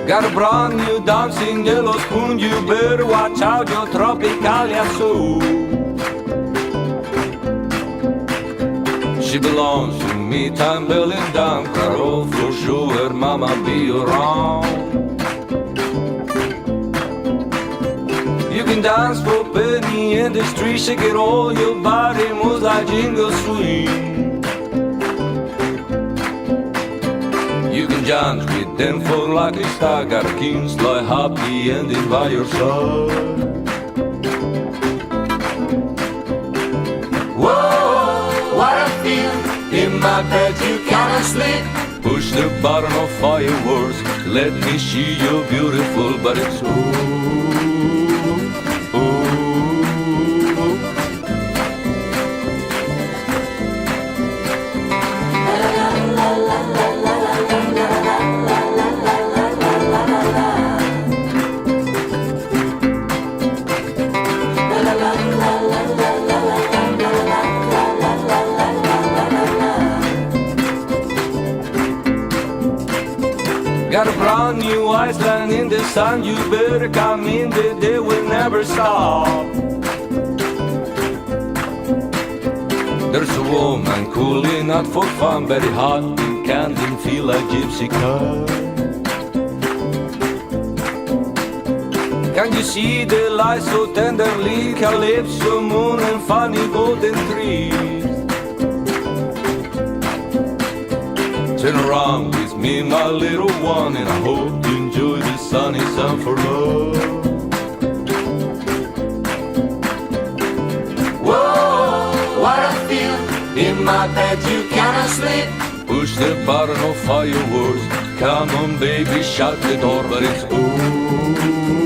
Got a brand new dancing yellow spoon. You better watch out, your tropicalia soul. She belongs to me, time belling down. Carol for sure, mama be around. You can dance for penny in the street, shake it all, your body moves like jingle swing. You can jump with them for like a star, got a king's like happy ending by your side. Whoa, what I feel in my bed, you cannot sleep. Push the button of fireworks, let me see you beautiful, but it's got a brand new Iceland in the sun. You better come in, the day will never stop. There's a woman cooling out for fun, very hot and can't feel like gypsy cut. Can you see the light so tenderly? Calypso, moon and funny golden trees. Turn around with me, my little one, and I hope you enjoy the sunny sun for love. Whoa, what I feel in my bed, you cannot sleep. Push the button of fireworks, come on baby, shut the door, but it's ooh.